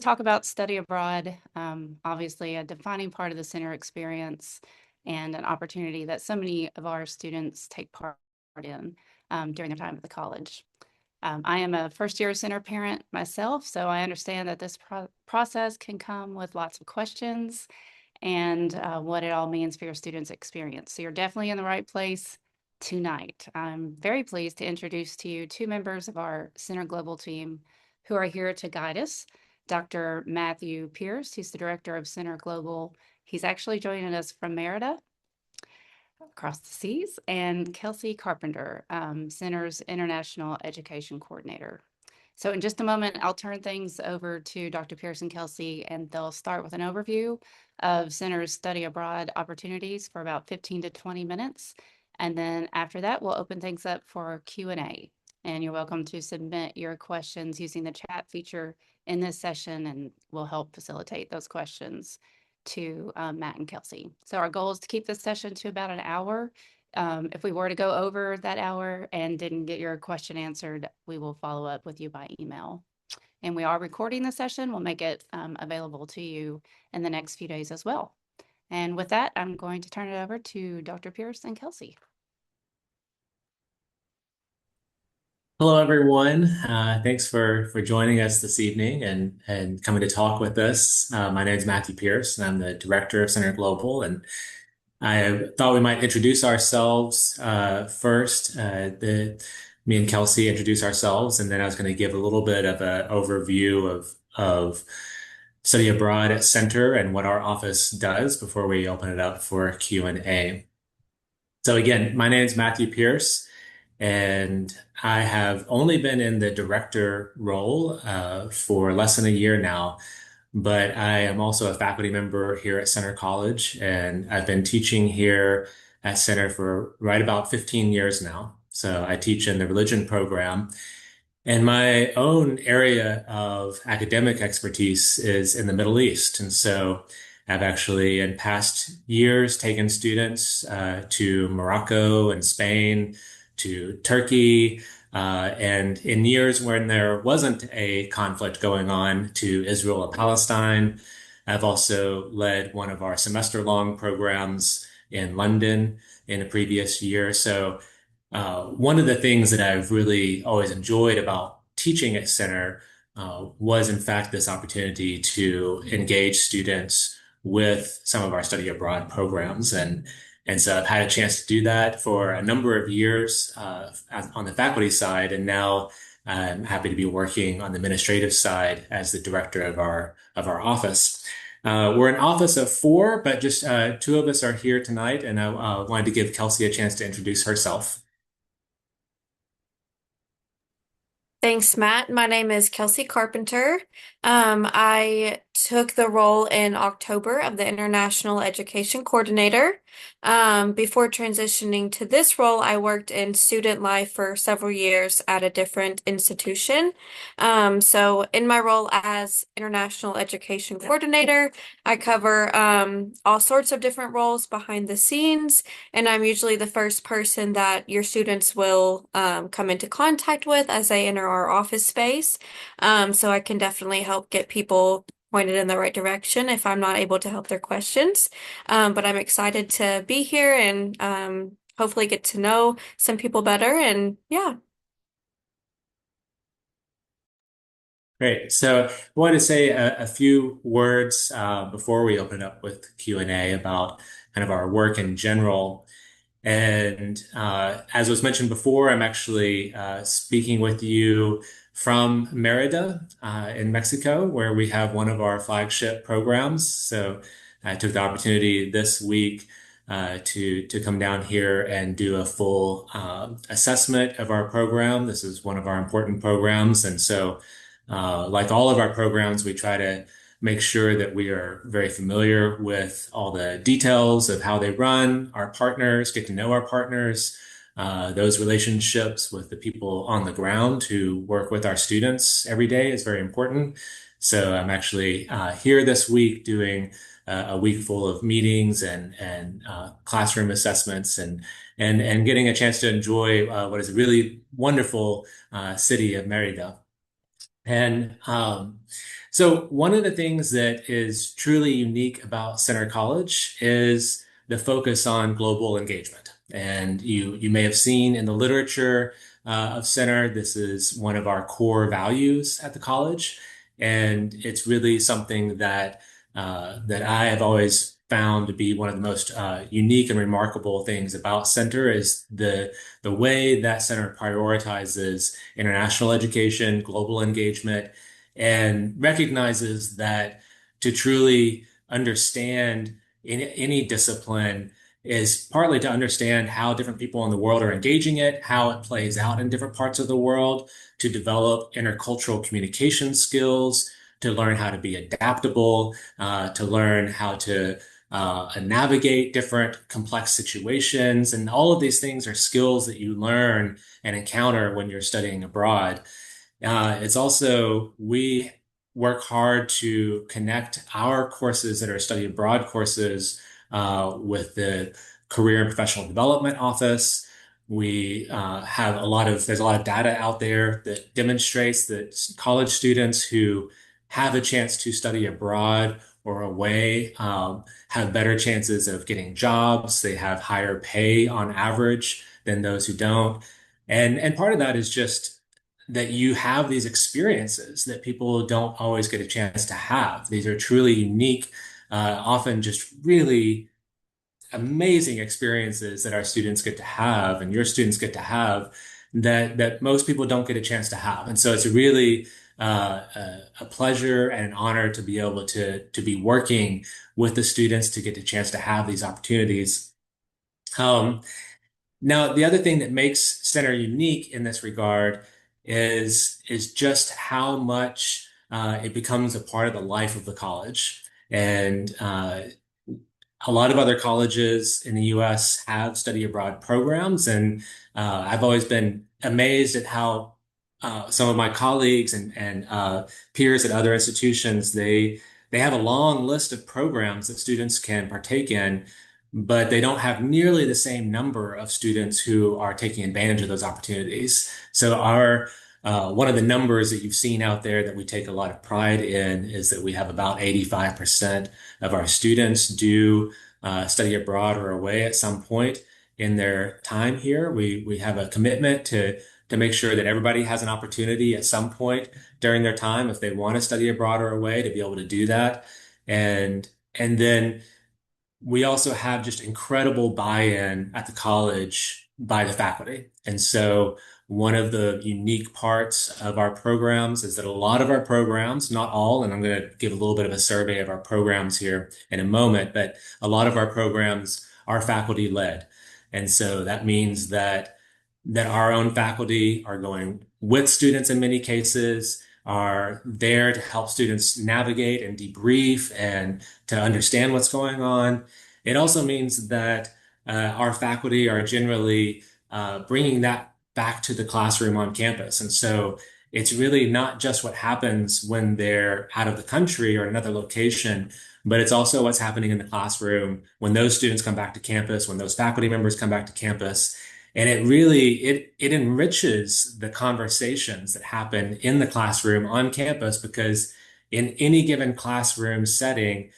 talk about study abroad, obviously a defining part of the center experience and an opportunity that so many of our students take part in during their time at the college. I am a first-year center parent myself, so I understand that this process can come with lots of questions and what it all means for your students' experience. So you're definitely in the right place tonight. I'm very pleased to introduce to you two members of our Center Global team who are here to guide us. Dr. Matthew Pierce, who's the director of Center Global. He's actually joining us from Merida, across the seas, and Kelsey Carpenter, Center's International Education Coordinator. So in just a moment, I'll turn things over to Dr. Pierce and Kelsey, and they'll start with an overview of Center's study abroad opportunities for about 15 to 20 minutes. And then after that, we'll open things up for Q&A. And you're welcome to submit your questions using the chat feature in this session, and we'll help facilitate those questions to Matt and Kelsey. So our goal is to keep this session to about an hour. If we were to go over that hour and didn't get your question answered, we will follow up with you by email. And we are recording the session. We'll make it available to you in the next few days as well. And with that, I'm going to turn it over to Dr. Pierce and Kelsey. Hello, everyone. Thanks for joining us this evening and coming to talk with us. My name is Matthew Pierce, and I'm the director of Center Global. And I thought we might introduce ourselves first. Me and Kelsey introduce ourselves, and then I was going to give a little bit of an overview of study abroad at Center and what our office does before we open it up for Q&A. So again, my name is Matthew Pierce. And I have only been in the director role for less than a year now, but I am also a faculty member here at Center College, and I've been teaching here at Center for right about 15 years now. So I teach in the religion program, and my own area of academic expertise is in the Middle East. And so I've actually, in past years, taken students to Morocco and Spain, to Turkey, and in years when there wasn't a conflict going on, to Israel and Palestine. I've also led one of our semester-long programs in London in a previous year. So one of the things that I've really always enjoyed about teaching at Center was, in fact, this opportunity to engage students with some of our study abroad programs. And so I've had a chance to do that for a number of years on the faculty side, and now I'm happy to be working on the administrative side as the director of our office. We're an office of four, but just two of us are here tonight, and I wanted to give Kelsey a chance to introduce herself. Thanks, Matt. My name is Kelsey Carpenter. I took the role in October of the International Education Coordinator. Before transitioning to this role, I worked in student life for several years at a different institution. So in my role as International Education Coordinator, I cover all sorts of different roles behind the scenes, and I'm usually the first person that your students will come into contact with as they enter our office space. So I can definitely help get people pointed in the right direction if I'm not able to help their questions. But I'm excited to be here and hopefully get to know some people better. And yeah. Great. So I wanted to say a few words before we open up with Q&A about kind of our work in general. And as was mentioned before, I'm actually speaking with you from Merida in Mexico, where we have one of our flagship programs. So I took the opportunity this week to come down here and do a full assessment of our program. This is one of our important programs. And so like all of our programs, we try to make sure that we are very familiar with all the details of how they run, our partners, get to know our partners, those relationships with the people on the ground who work with our students every day is very important. So I'm actually here this week doing a week full of meetings and classroom assessments and getting a chance to enjoy what is a really wonderful city of Merida. And So one of the things that is truly unique about Centre College is the focus on global engagement. And you may have seen in the literature of Centre, this is one of our core values at the college, and it's really something that I have always found to be one of the most unique and remarkable things about Centre is the way that Centre prioritizes international education, global engagement, and recognizes that to truly understand in any discipline is partly to understand how different people in the world are engaging it, how it plays out in different parts of the world, to develop intercultural communication skills, to learn how to be adaptable, to learn how to navigate different complex situations. And all of these things are skills that you learn and encounter when you're studying abroad. It's also, we work hard to connect our courses that are study abroad courses with the Career and Professional Development Office. We there's a lot of data out there that demonstrates that college students who have a chance to study abroad or away have better chances of getting jobs. They have higher pay on average than those who don't. And part of that is just that you have these experiences that people don't always get a chance to have. These are truly unique, often just really amazing experiences that our students get to have and your students get to have that most people don't get a chance to have. And so it's really a pleasure and an honor to be able to be working with the students to get the chance to have these opportunities. Now, the other thing that makes Centre unique in this regard is just how much it becomes a part of the life of the college. And a lot of other colleges in the US have study abroad programs, and I've always been amazed at how some of my colleagues and peers at other institutions, they have a long list of programs that students can partake in, but they don't have nearly the same number of students who are taking advantage of those opportunities. So our one of the numbers that you've seen out there that we take a lot of pride in is that we have about 85% of our students do study abroad or away at some point in their time here. We have a commitment to make sure that everybody has an opportunity at some point during their time, if they want to study abroad or away, to be able to do that. And then we also have just incredible buy-in at the college by the faculty. And so one of the unique parts of our programs is that a lot of our programs, not all, and I'm going to give a little bit of a survey of our programs here in a moment, but a lot of our programs are faculty led. And so that means that our own faculty are going with students in many cases, are there to help students navigate and debrief and to understand what's going on. It also means that our faculty are generally bringing that back to the classroom on campus. And so it's really not just what happens when they're out of the country or another location, but it's also what's happening in the classroom when those students come back to campus, when those faculty members come back to campus. And it really, it enriches the conversations that happen in the classroom on campus, because in any given classroom setting,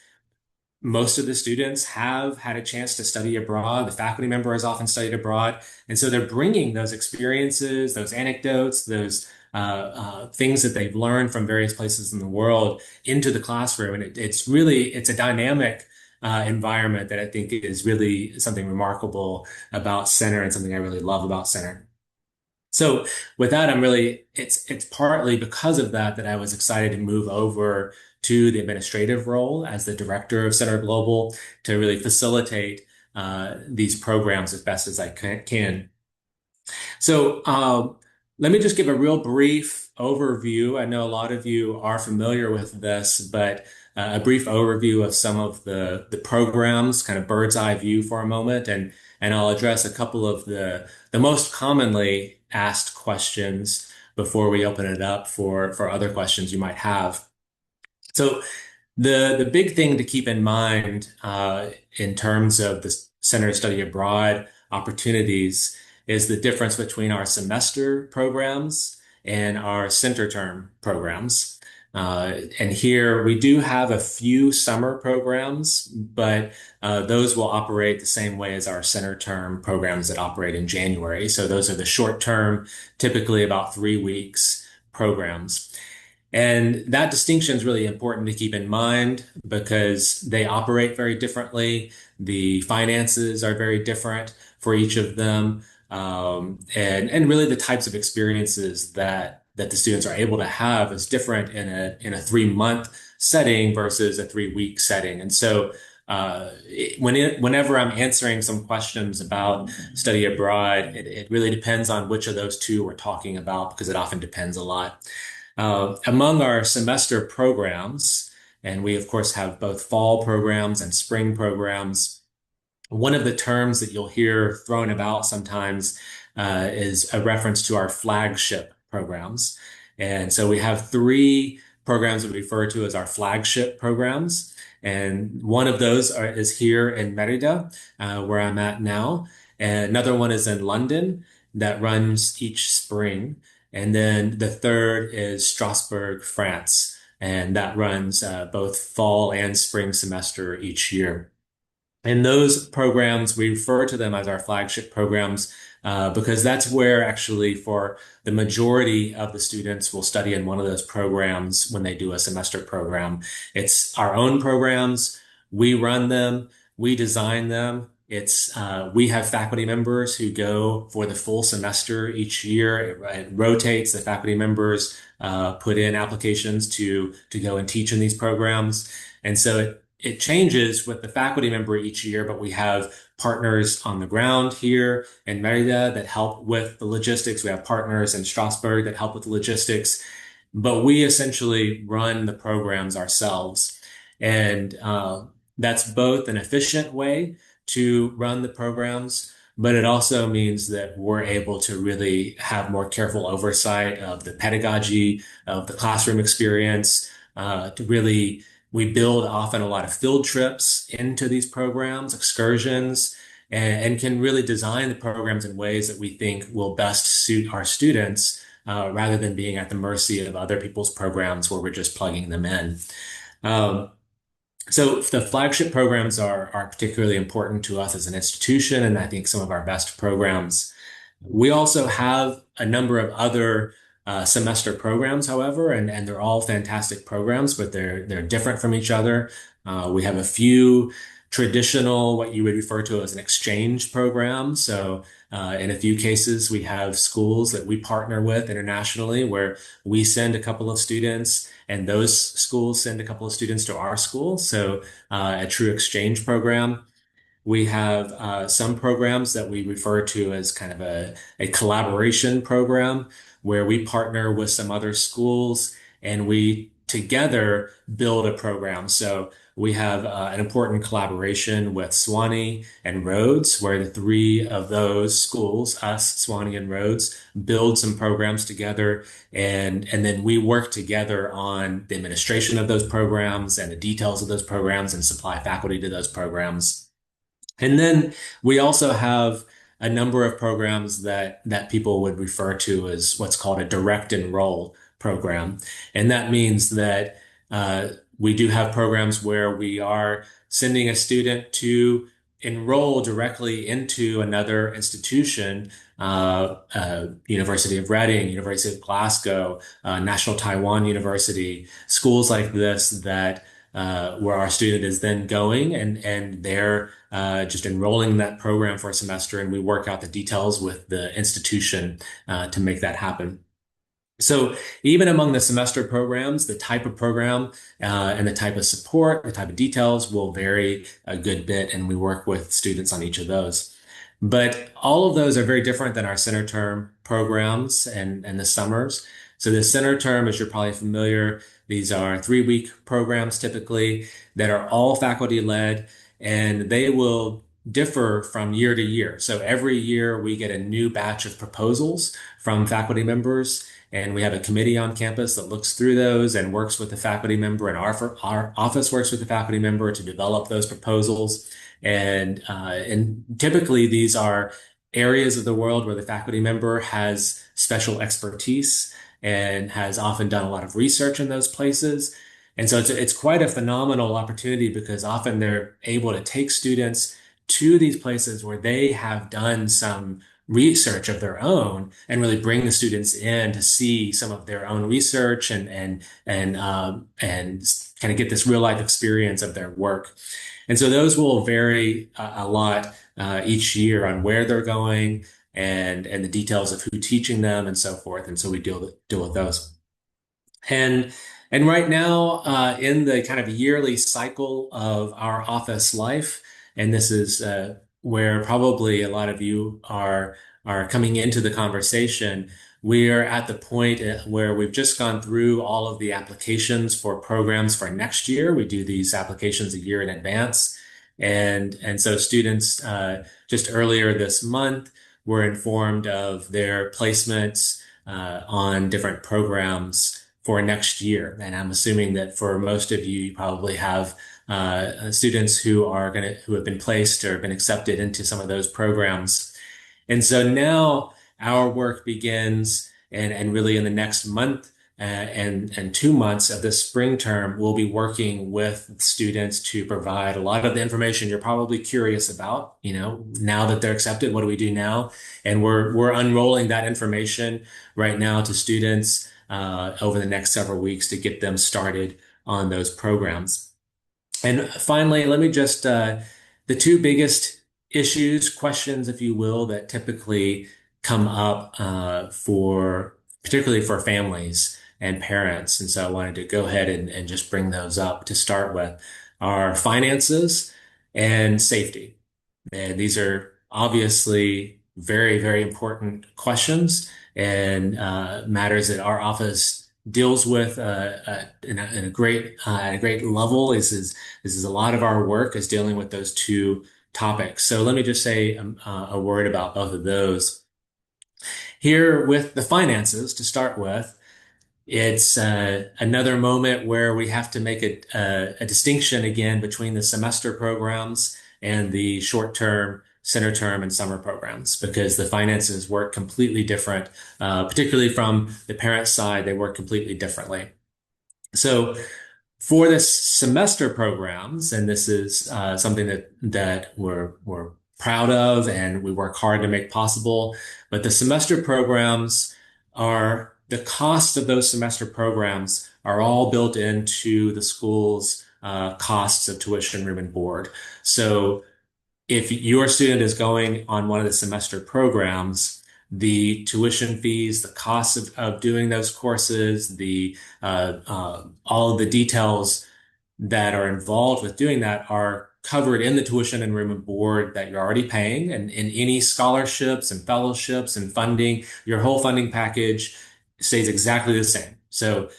most of the students have had a chance to study abroad. The faculty member has often studied abroad. And so they're bringing those experiences, those anecdotes, those things that they've learned from various places in the world into the classroom. And it's a dynamic environment that I think is really something remarkable about Centre and something I really love about Centre. So with that, it's partly because of that I was excited to move over to the administrative role as the director of Centre Global to really facilitate these programs as best as I can. So let me just give a real brief overview. I know a lot of you are familiar with this, but a brief overview of some of the programs, kind of bird's eye view for a moment, and I'll address a couple of the most commonly asked questions before we open it up for other questions you might have. So the big thing to keep in mind in terms of the Centre Study Abroad opportunities is the difference between our semester programs and our center term programs. And here we do have a few summer programs, but those will operate the same way as our center term programs that operate in January. So those are the short term, typically about 3 weeks programs. And that distinction is really important to keep in mind because they operate very differently. The finances are very different for each of them. And really the types of experiences that the students are able to have is different in a 3 month setting versus a 3 week setting. And so whenever I'm answering some questions about study abroad, it really depends on which of those two we're talking about because it often depends a lot. Among our semester programs, and we of course have both fall programs and spring programs, one of the terms that you'll hear thrown about sometimes is a reference to our flagship programs. And so we have three programs that we refer to as our flagship programs. And one of those is here in Merida, where I'm at now. And another one is in London that runs each spring. And then the third is Strasbourg, France, and that runs both fall and spring semester each year. And those programs, we refer to them as our flagship programs because that's where actually for the majority of the students will study in one of those programs when they do a semester program. It's our own programs. We run them. We design them. We have faculty members who go for the full semester each year. It rotates. The faculty members put in applications to go and teach in these programs. And so it changes with the faculty member each year, but we have partners on the ground here in Merida that help with the logistics. We have partners in Strasbourg that help with the logistics, but we essentially run the programs ourselves. And that's both an efficient way to run the programs, but it also means that we're able to really have more careful oversight of the pedagogy, of the classroom experience, we build often a lot of field trips into these programs, excursions, and can really design the programs in ways that we think will best suit our students rather than being at the mercy of other people's programs where we're just plugging them in. So the flagship programs are particularly important to us as an institution, and I think some of our best programs. We also have a number of other semester programs, however, and they're all fantastic programs, but they're different from each other. We have a few traditional, what you would refer to as an exchange program. So in a few cases, we have schools that we partner with internationally where we send a couple of students and those schools send a couple of students to our school. So a true exchange program. We have some programs that we refer to as kind of a collaboration program where we partner with some other schools and we together build a program. So we have an important collaboration with Sewanee and Rhodes, where the three of those schools, us, Sewanee, and Rhodes, build some programs together. And then we work together on the administration of those programs and the details of those programs and supply faculty to those programs. And then we also have a number of programs that people would refer to as what's called a direct enroll program. And that means that we do have programs where we are sending a student to enroll directly into another institution, University of Reading, University of Glasgow, National Taiwan University, schools like this that where our student is then going and they're just enrolling in that program for a semester, and we work out the details with the institution to make that happen. So even among the semester programs, the type of program and the type of support, the type of details will vary a good bit, and we work with students on each of those. But all of those are very different than our center term programs and the summers. So the center term, as you're probably familiar, these are 3-week programs typically that are all faculty led, and they will differ from year to year. So every year we get a new batch of proposals from faculty members, and we have a committee on campus that looks through those and works with the faculty member, and our office works with the faculty member to develop those proposals. And typically these are areas of the world where the faculty member has special expertise. and has often done a lot of research in those places. And so it's quite a phenomenal opportunity because often they're able to take students to these places where they have done some research of their own and really bring the students in to see some of their own research and kind of get this real life experience of their work. And so those will vary a lot each year on where they're going and the details of who teaching them and so forth. And so we deal with those. And and right now, in the kind of yearly cycle of our office life, and this is where probably a lot of you are coming into the conversation. We are at the point where we've just gone through all of the applications for programs for next year. We do these applications a year in advance, and so students just earlier this month were informed of their placements on different programs for next year. And I'm assuming that for most of you, you probably have students who have been placed or been accepted into some of those programs. And so now our work begins, and really in the next month and 2 months of the spring term, we'll be working with students to provide a lot of the information you're probably curious about. Now that they're accepted, what do we do now? And we're unrolling that information right now to students over the next several weeks to get them started on those programs. And finally, let me just the two biggest issues, questions, if you will, that typically come up particularly for families and parents. And so I wanted to go ahead and just bring those up to start with, are finances and safety. And these are obviously very, very important questions and matters that our office deals with in a great level. This is a lot of our work is dealing with those two topics. So let me just say a word about both of those. Here with the finances to start with, it's another moment where we have to make a distinction again between the semester programs and the short-term, center term, and summer programs, because the finances work completely different, particularly from the parent side, they work completely differently. So for the semester programs, and this is something that we're proud of and we work hard to make possible, but the semester programs are the cost of those semester programs are all built into the school's costs of tuition, room, and board. So if your student is going on one of the semester programs, the tuition fees, the costs of doing those courses, all of the details that are involved with doing that are covered in the tuition and room and board that you're already paying, and in any scholarships and fellowships and funding, your whole funding package stays exactly the same. So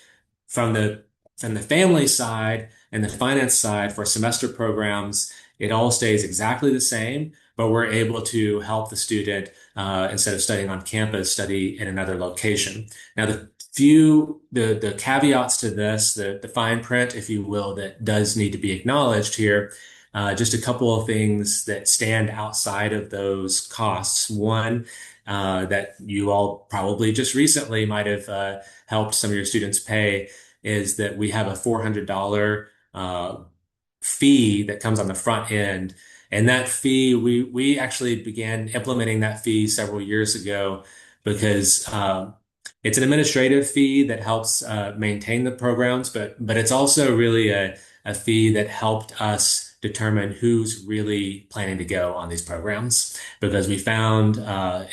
from the family side and the finance side for semester programs, it all stays exactly the same, but we're able to help the student instead of studying on campus, study in another location. Now, the caveats to this, the fine print, if you will, that does need to be acknowledged here. Just a couple of things that stand outside of those costs. One, that you all probably just recently might have helped some of your students pay is that we have a $400 fee that comes on the front end. And that fee, we actually began implementing that fee several years ago because it's an administrative fee that helps maintain the programs, but it's also really a fee that helped us determine who's really planning to go on these programs, because we found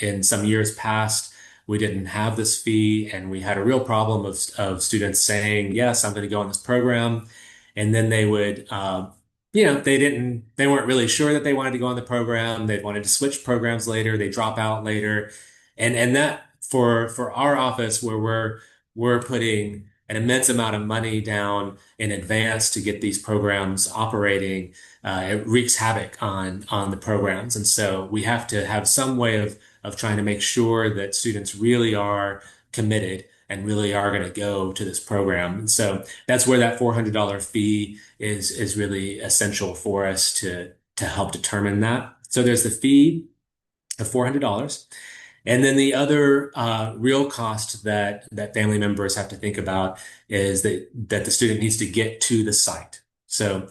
in some years past we didn't have this fee, and we had a real problem of students saying, yes, I'm going to go on this program, and then they would they weren't really sure that they wanted to go on the program. They wanted to switch programs later. They drop out later, and that for our office, where we're putting an immense amount of money down in advance to get these programs operating, it wreaks havoc on the programs. And so we have to have some way of trying to make sure that students really are committed and really are going to go to this program. And so that's where that $400 fee is really essential for us to help determine that. So there's the fee of $400. And then the other real cost that family members have to think about is that the student needs to get to the site. So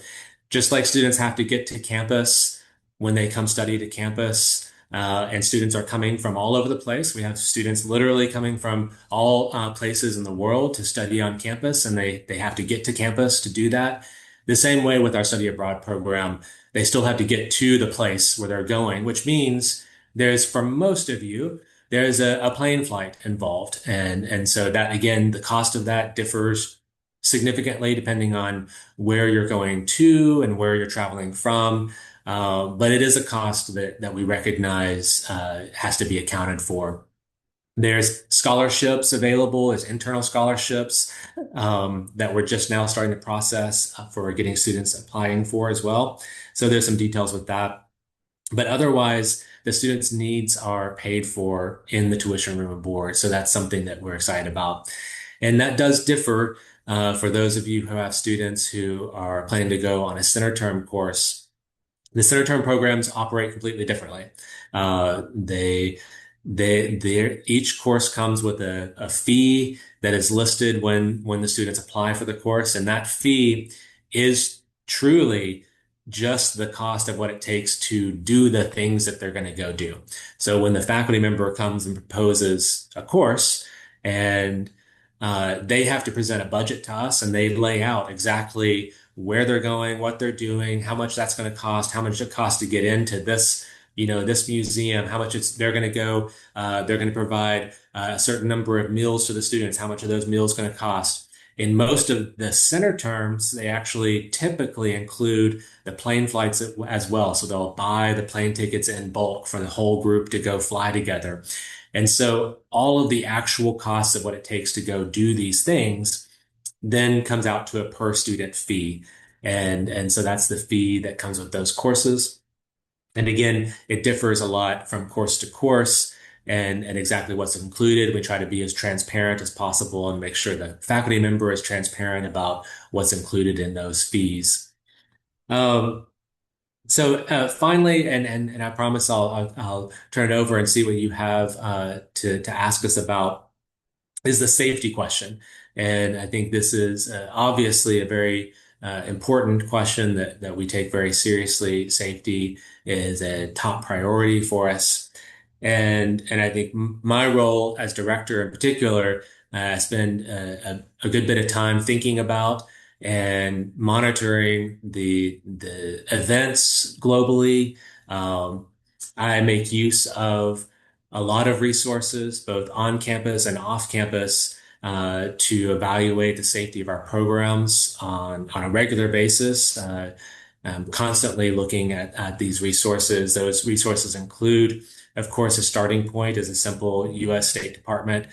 just like students have to get to campus when they come study to campus, and students are coming from all over the place. We have students literally coming from all places in the world to study on campus, and they have to get to campus to do that. The same way with our study abroad program, they still have to get to the place where they're going, which means for most of you, there's a plane flight involved. And so that, again, the cost of that differs significantly depending on where you're going to and where you're traveling from. But it is a cost that we recognize has to be accounted for. There's scholarships available, there's internal scholarships that we're just now starting to process for getting students applying for as well. So there's some details with that. But otherwise, the students' needs are paid for in the tuition room and board. So that's something that we're excited about. And that does differ for those of you who have students who are planning to go on a center term course. The center term programs operate completely differently. Each course comes with a fee that is listed when the students apply for the course, and that fee is truly just the cost of what it takes to do the things that they're going to go do. So when the faculty member comes and proposes a course, and they have to present a budget to us, and they lay out exactly where they're going, what they're doing, how much that's going to cost, how much it costs to get into this, this museum, how much they're going to go. They're going to provide a certain number of meals to the students, how much are those meals going to cost. In most of the center terms, they actually typically include the plane flights as well. So they'll buy the plane tickets in bulk for the whole group to go fly together. And so all of the actual costs of what it takes to go do these things then comes out to a per student fee. And so that's the fee that comes with those courses. And again, it differs a lot from course to course and exactly what's included. We try to be as transparent as possible and make sure the faculty member is transparent about what's included in those fees. So finally, and I promise I'll turn it over and see what you have to ask us about, is the safety question. And I think this is obviously a very important question that we take very seriously. Safety is a top priority for us. And I think my role as director in particular, I spend a good bit of time thinking about and monitoring the events globally. I make use of a lot of resources, both on campus and off campus, to evaluate the safety of our programs on a regular basis. I'm constantly looking at these resources. Those resources include, of course, a starting point is a simple U.S. State Department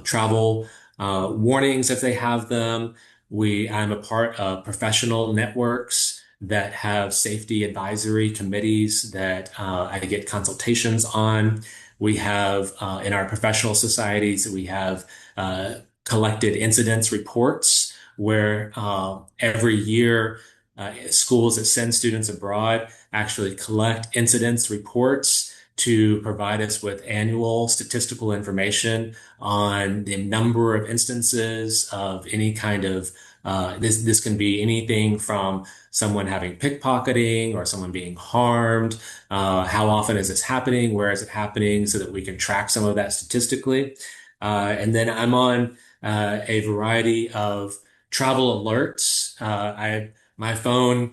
travel warnings if they have them. I'm a part of professional networks that have safety advisory committees that I get consultations on. We have in our professional societies, we have collected incidents reports where every year schools that send students abroad actually collect incidents reports to provide us with annual statistical information on the number of instances of any kind of this can be anything from someone having pickpocketing or someone being harmed. How often is this happening? Where is it happening? So that we can track some of that statistically. And then I'm on a variety of travel alerts. My phone,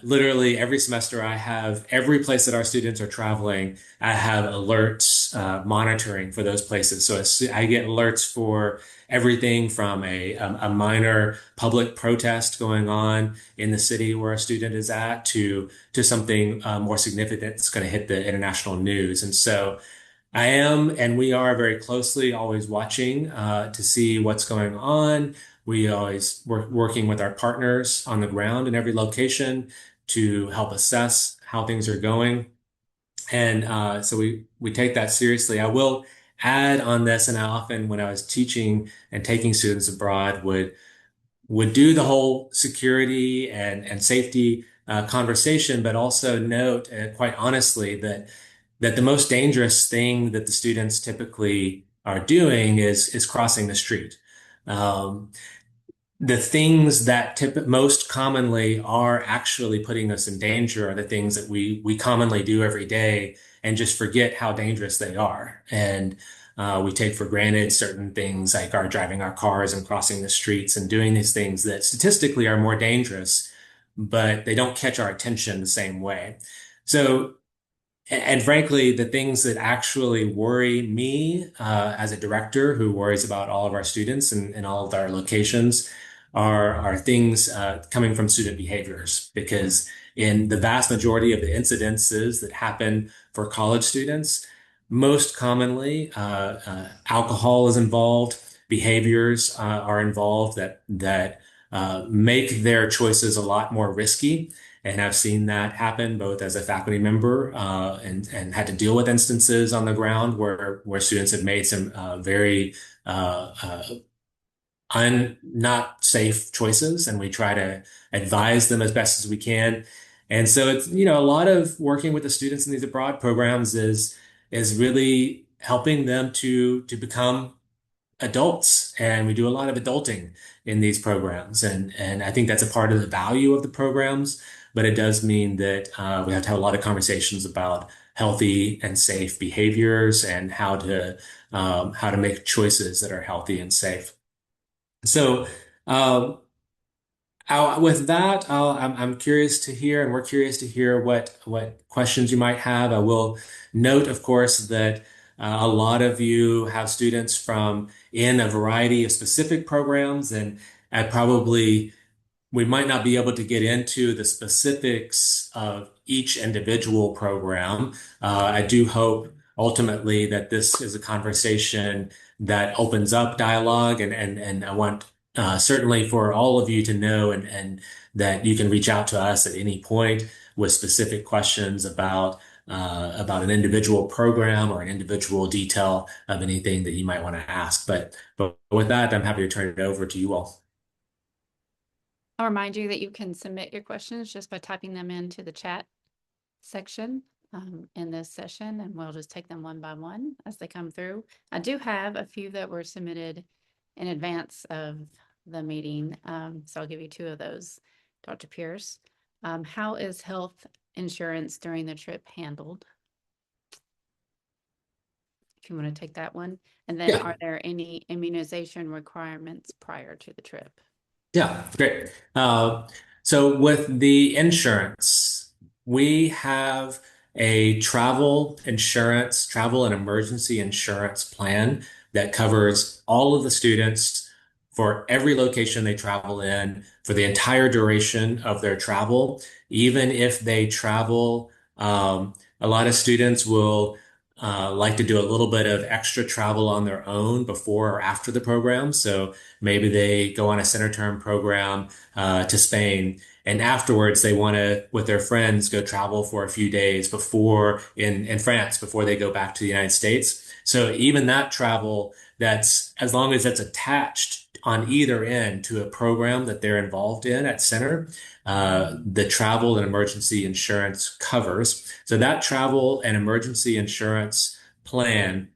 literally every semester I have every place that our students are traveling, I have alerts monitoring for those places. So I get alerts for everything from a minor public protest going on in the city where a student is at to something more significant that's going to hit the international news. And so I am, and we are very closely always watching to see what's going on. We always working with our partners on the ground in every location to help assess how things are going. And so we take that seriously. I will add on this, and I often, when I was teaching and taking students abroad, would do the whole security and safety conversation, but also note, quite honestly, that that the most dangerous thing that the students typically are doing is crossing the street. Um, the things that most commonly are actually putting us in danger are the things that we commonly do every day and just forget how dangerous they are. And we take for granted certain things like our driving our cars and crossing the streets and doing these things that statistically are more dangerous, but they don't catch our attention the same way. So, and frankly, the things that actually worry me as a director who worries about all of our students and all of our locations are things coming from student behaviors. Because in the vast majority of the incidences that happen for college students, most commonly alcohol is involved, behaviors are involved that make their choices a lot more risky. And I've seen that happen both as a faculty member and had to deal with instances on the ground where students have made some very not safe choices, and we try to advise them as best as we can. And so it's, a lot of working with the students in these abroad programs is really helping them to become adults, and we do a lot of adulting in these programs, and I think that's a part of the value of the programs. But it does mean that we have to have a lot of conversations about healthy and safe behaviors and how to make choices that are healthy and safe. So um, with that, I'm curious to hear, and we're curious to hear what questions you might have. I will note, of course, that a lot of you have students from in a variety of specific programs, and I probably we might not be able to get into the specifics of each individual program. I do hope ultimately that this is a conversation that opens up dialogue, and I want certainly for all of you to know and that you can reach out to us at any point with specific questions about an individual program or an individual detail of anything that you might want to ask. But with that, I'm happy to turn it over to you all. I'll remind you that you can submit your questions just by typing them into the chat section in this session, and we'll just take them one by one as they come through. I do have a few that were submitted in advance of the meeting, so I'll give you two of those. Dr. Pierce, how is health insurance during the trip handled? If you want to take that one. And then are there any immunization requirements prior to the trip? Yeah, great. So with the insurance, we have a travel and emergency insurance plan that covers all of the students for every location they travel in for the entire duration of their travel. Even if they travel, a lot of students will like to do a little bit of extra travel on their own before or after the program. So maybe they go on a center term program to Spain, and afterwards they want to, with their friends, go travel for a few days before in France before they go back to the United States. So even that travel, that's as long as it's attached on either end to a program that they're involved in at center, the travel and emergency insurance covers. So that travel and emergency insurance plan,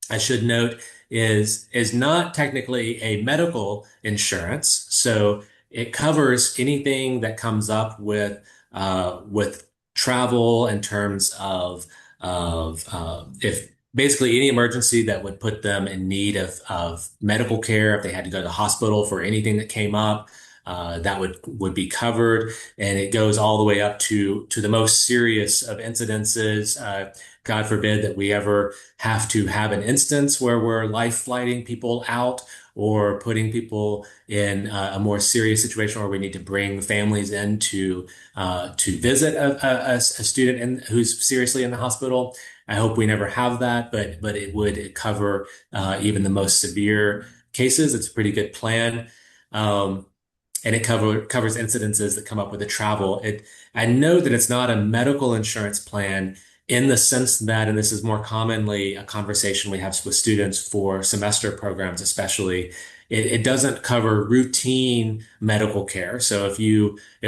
I should note, is not technically a medical insurance. So it covers anything that comes up with travel in terms of if basically any emergency that would put them in need of medical care, if they had to go to the hospital for anything that came up, that would be covered, and it goes all the way up to the most serious of incidences. God forbid that we ever have to have an instance where we're life flighting people out or putting people in a more serious situation where we need to bring families in to visit a student who's seriously in the hospital. I hope we never have that, but it would cover even the most severe cases. It's a pretty good plan. And it covers incidences that come up with the travel. I know that it's not a medical insurance plan in the sense that, and this is more commonly a conversation we have with students for semester programs, especially, it doesn't cover routine medical care. So if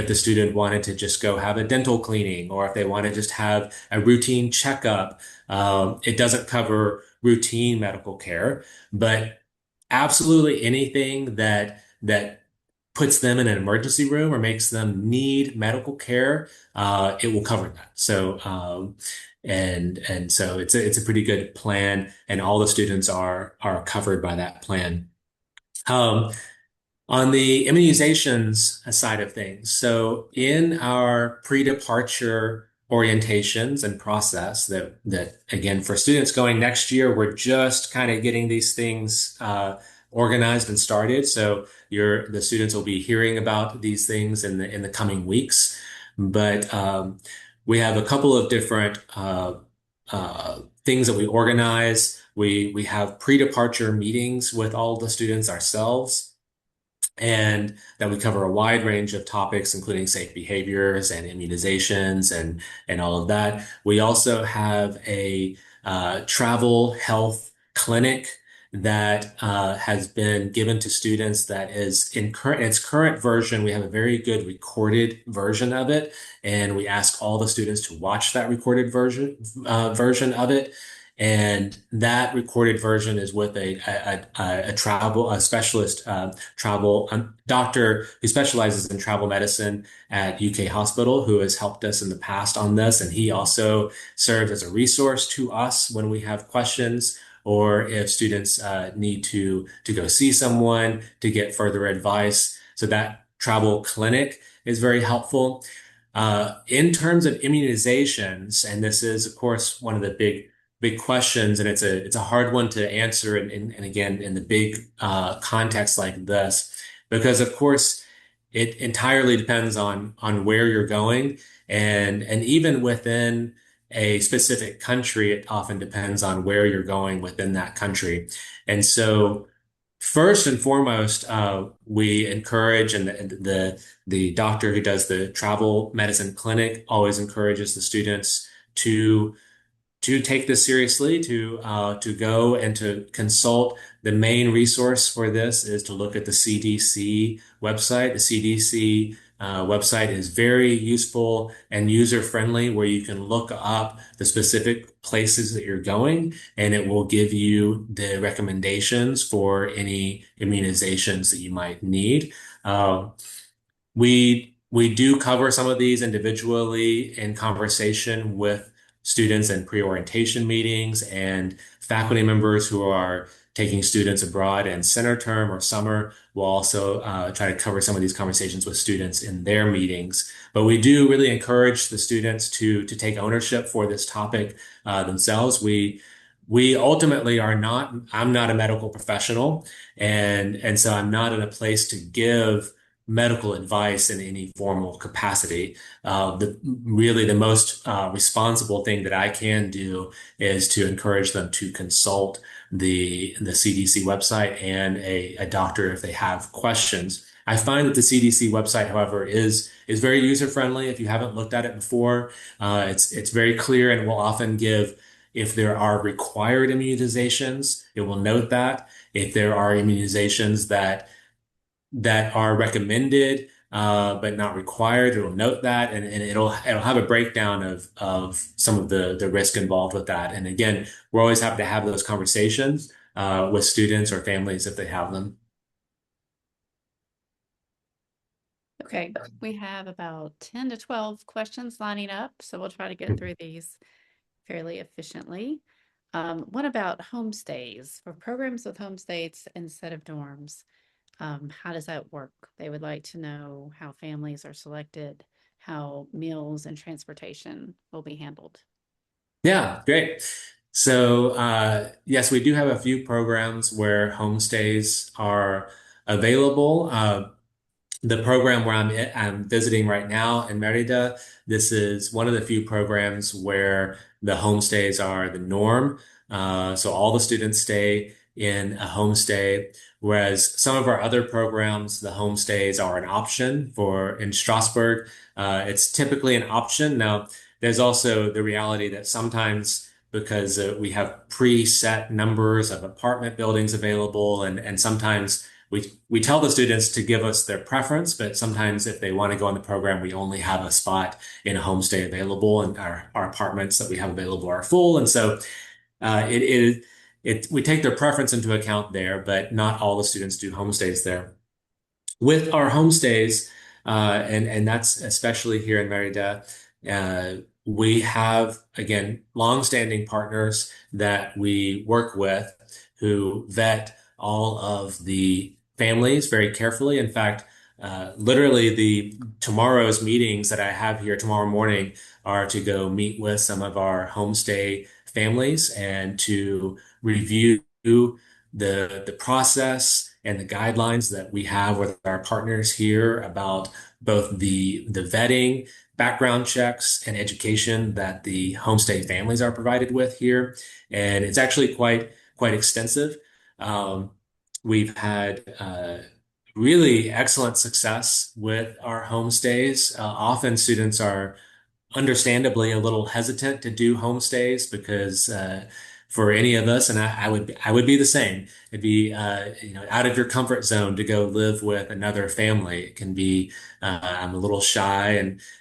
the student wanted to just go have a dental cleaning, or if they want to just have a routine checkup, it doesn't cover routine medical care. But absolutely anything that puts them in an emergency room or makes them need medical care, it will cover that. So and so it's a pretty good plan, and all the students are covered by that plan. Um, on the immunizations side of things, so in our pre-departure orientations and process that again for students going next year, we're just kind of getting these things organized and started. So the students will be hearing about these things in the coming weeks. But we have a couple of different things that we organize. We have pre-departure meetings with all the students ourselves, and that we cover a wide range of topics, including safe behaviors and immunizations and all of that. We also have a travel health clinic that has been given to students that is in its current version. We have a very good recorded version of it, and we ask all the students to watch that recorded version of it. And that recorded version is with a specialist travel doctor who specializes in travel medicine at UK Hospital, who has helped us in the past on this. And he also serves as a resource to us when we have questions, or if students need to go see someone to get further advice. So that travel clinic is very helpful. In terms of immunizations, and this is, of course, one of the big questions, and it's a hard one to answer, and again in the big context like this, because of course it entirely depends on where you're going, and even within a specific country, it often depends on where you're going within that country. And so first and foremost, we encourage, and the doctor who does the travel medicine clinic always encourages the students to take this seriously, to go and to consult. The main resource for this is to look at the CDC website. The CDC website is very useful and user-friendly, where you can look up the specific places that you're going, and it will give you the recommendations for any immunizations that you might need. We do cover some of these individually in conversation with students in pre-orientation meetings, and faculty members who are taking students abroad in center term or summer will also try to cover some of these conversations with students in their meetings. But we do really encourage the students to take ownership for this topic themselves. We ultimately I'm not a medical professional, and so I'm not in a place to give medical advice in any formal capacity. Really the most responsible thing that I can do is to encourage them to consult the CDC website and a doctor if they have questions. I find that the CDC website, however, is very user friendly. If you haven't looked at it before, it's very clear, and will often give, if there are required immunizations, it will note that. If there are immunizations that are recommended but not required, it'll note that, and it'll have a breakdown of some of the risk involved with that. And again, we're always happy to have those conversations with students or families if they have them. Okay, we have about 10 to 12 questions lining up, so we'll try to get through these fairly efficiently. What about homestays? For programs with homestays instead of dorms, how does that work? They would like to know how families are selected, how meals and transportation will be handled. Yeah, great. So yes, we do have a few programs where homestays are available. The program where I'm visiting right now in Merida, this is one of the few programs where the homestays are the norm. So all the students stay in a homestay, whereas some of our other programs, the homestays are an option. In Strasbourg, it's typically an option. Now, there's also the reality that sometimes, because we have preset numbers of apartment buildings available, and sometimes we tell the students to give us their preference, but sometimes if they want to go on the program, we only have a spot in a homestay available, and our apartments that we have available are full. And so we take their preference into account there, but not all the students do homestays there. With our homestays, and that's especially here in Merida, we have, again, longstanding partners that we work with who vet all of the families very carefully. In fact, literally tomorrow's meetings that I have here tomorrow morning are to go meet with some of our homestay families and to review the process and the guidelines that we have with our partners here about both the vetting, background checks, and education that the homestay families are provided with here. And it's actually quite extensive. We've had really excellent success with our homestays. Often students are understandably a little hesitant to do homestays because for any of us, and I would be the same. It'd be out of your comfort zone to go live with another family. It can be I'm a little shy,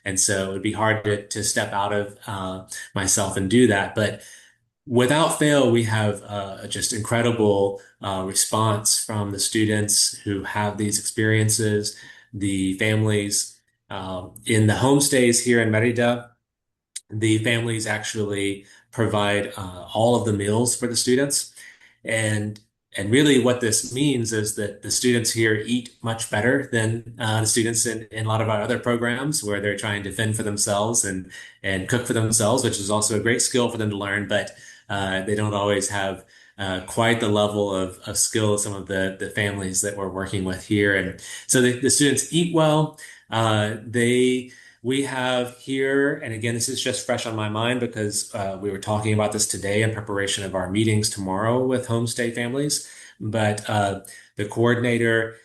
and so it'd be hard to step out of myself and do that. But without fail, we have just incredible response from the students who have these experiences, the families in the homestays here in Merida. The families actually provide all of the meals for the students. And and really what this means is that the students here eat much better than the students in a lot of our other programs where they're trying to fend for themselves and cook for themselves, which is also a great skill for them to learn, but they don't always have quite the level of skill as some of the families that we're working with here. And so the students eat well. We have here, and again, this is just fresh on my mind because we were talking about this today in preparation of our meetings tomorrow with homestay families. But the coordinator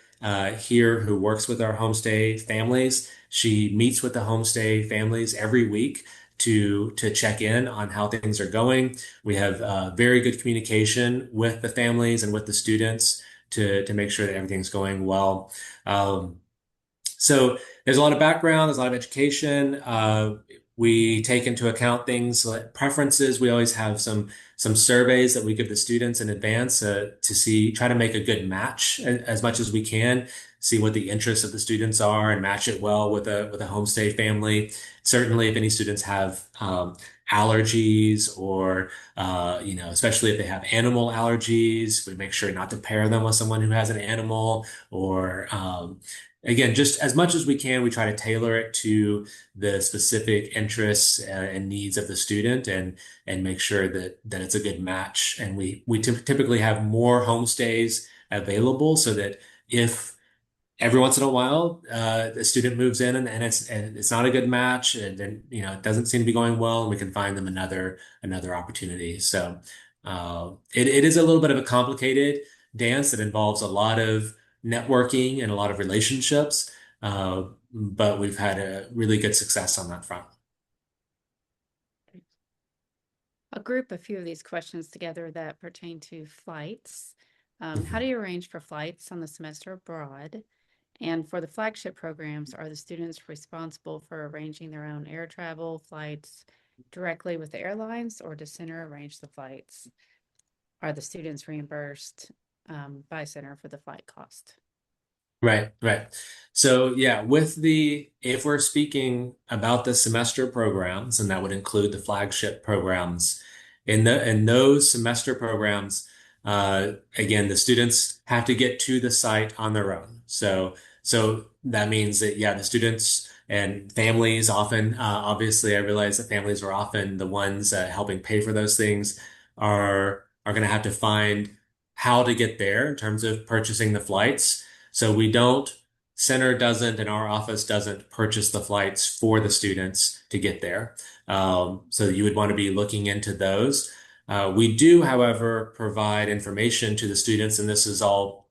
here who works with our homestay families, she meets with the homestay families every week to check in on how things are going. We have very good communication with the families and with the students to make sure that everything's going well. So there's a lot of background, there's a lot of education. We take into account things like preferences. We always have some surveys that we give the students in advance try to make a good match as much as we can, see what the interests of the students are and match it well with a homestay family. Certainly, if any students have allergies or especially if they have animal allergies, we make sure not to pair them with someone who has an animal or again, just as much as we can, we try to tailor it to the specific interests and needs of the student and make sure that it's a good match. And we typically have more homestays available so that if every once in a while the student moves in and it's not a good match and then it doesn't seem to be going well, and we can find them another opportunity. So it is a little bit of a complicated dance that involves a lot of networking and a lot of relationships, but we've had a really good success on that front. I'll group a few of these questions together that pertain to flights. How do you arrange for flights on the semester abroad? And for the flagship programs, are the students responsible for arranging their own air travel flights directly with the airlines, or does Center arrange the flights? Are the students reimbursed by Center for the flight cost? Right. So yeah, if we're speaking about the semester programs, and that would include the flagship programs, in those semester programs, again, the students have to get to the site on their own. So that means that, yeah, the students and families often, obviously, I realize that families are often the ones helping pay for those things, are going to have to find how to get there in terms of purchasing the flights. So Center doesn't, and our office doesn't purchase the flights for the students to get there. So you would want to be looking into those. We do, however, provide information to the students, and this is all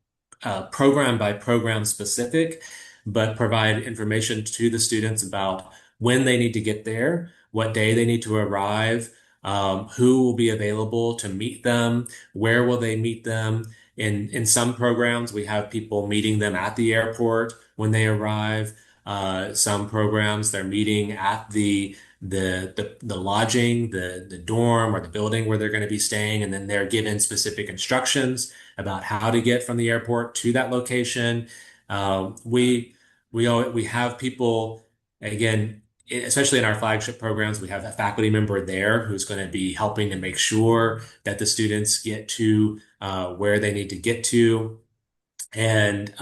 program by program specific, but provide information to the students about when they need to get there, what day they need to arrive, who will be available to meet them, where will they meet them, In some programs, we have people meeting them at the airport when they arrive. Some programs, they're meeting at the lodging, the dorm or the building where they're going to be staying, and then they're given specific instructions about how to get from the airport to that location. We have people, again, especially in our flagship programs, we have a faculty member there who's going to be helping to make sure that the students get to where they need to get to. And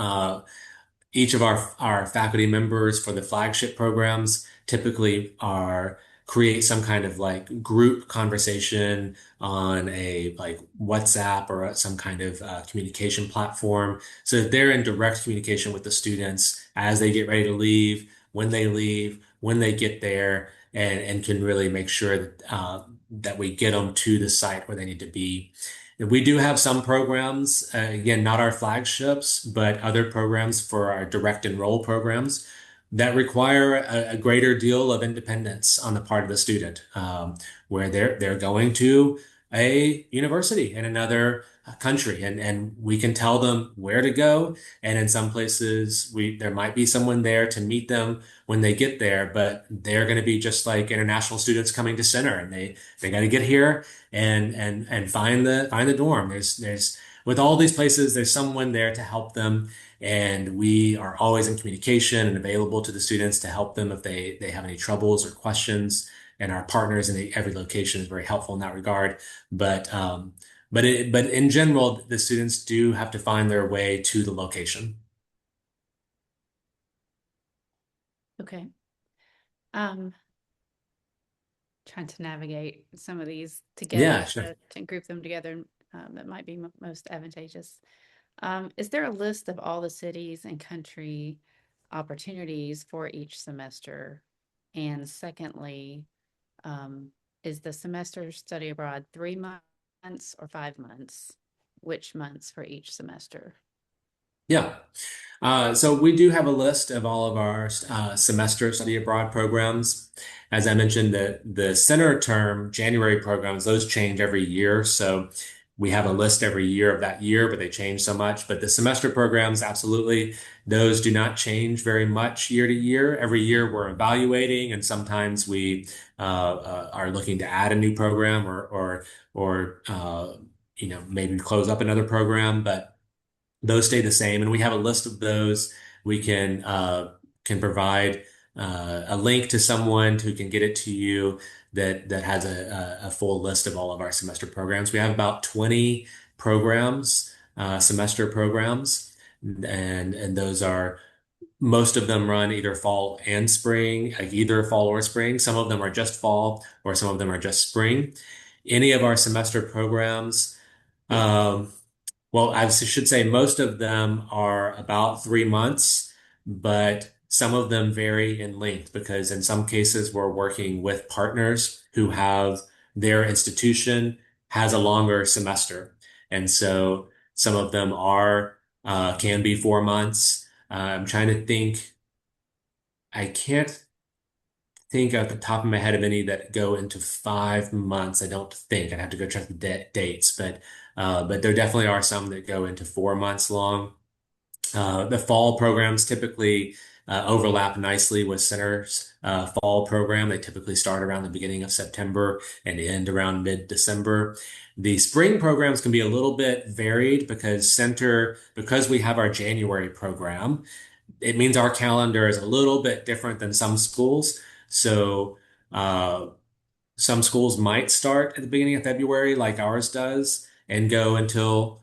each of our faculty members for the flagship programs typically are create some kind of like group conversation on a like WhatsApp or some kind of communication platform, so that they're in direct communication with the students as they get ready to leave, when they get there, and can really make sure that we get them to the site where they need to be. We do have some programs, again, not our flagships, but other programs for our direct enroll programs that require a greater deal of independence on the part of the student, where they're going to a university in another country, and we can tell them where to go. And in some places, there might be someone there to meet them when they get there, but they're going to be just like international students coming to Center, and they got to get here and find the dorm. There's with all these places, there's someone there to help them, and we are always in communication and available to the students to help them if they have any troubles or questions. And our partners in every location is very helpful in that regard. But in general, the students do have to find their way to the location. Okay. Trying to navigate some of these together Yeah, sure. to group them together, that might be most advantageous. Is there a list of all the cities and country opportunities for each semester? And secondly, is the semester study abroad 3 months or 5 months? Which months for each semester? Yeah. So we do have a list of all of our semester study abroad programs. As I mentioned, the center term January programs, those change every year. So we have a list every year of that year, but they change so much. But the semester programs, absolutely, those do not change very much year to year. Every year we're evaluating, and sometimes we are looking to add a new program or maybe close up another program, but those stay the same, and we have a list of those. We can provide a link to someone who can get it to you that has a full list of all of our semester programs. We have about 20 programs, semester programs, and those are most of them run either fall and spring, like either fall or spring. Some of them are just fall, or some of them are just spring. Any of our semester programs. Well, I should say most of them are about 3 months, but some of them vary in length because in some cases we're working with partners who have their institution has a longer semester. And so some of them can be 4 months. I'm trying to think. I can't think at the top of my head of any that go into 5 months. I don't think. I'd have to go check the dates, but there definitely are some that go into 4 months long. The fall programs typically overlap nicely with Center's fall program. They typically start around the beginning of September and end around mid-December. The spring programs can be a little bit varied because we have our January program, it means our calendar is a little bit different than some schools. So some schools might start at the beginning of February, like ours does, and go until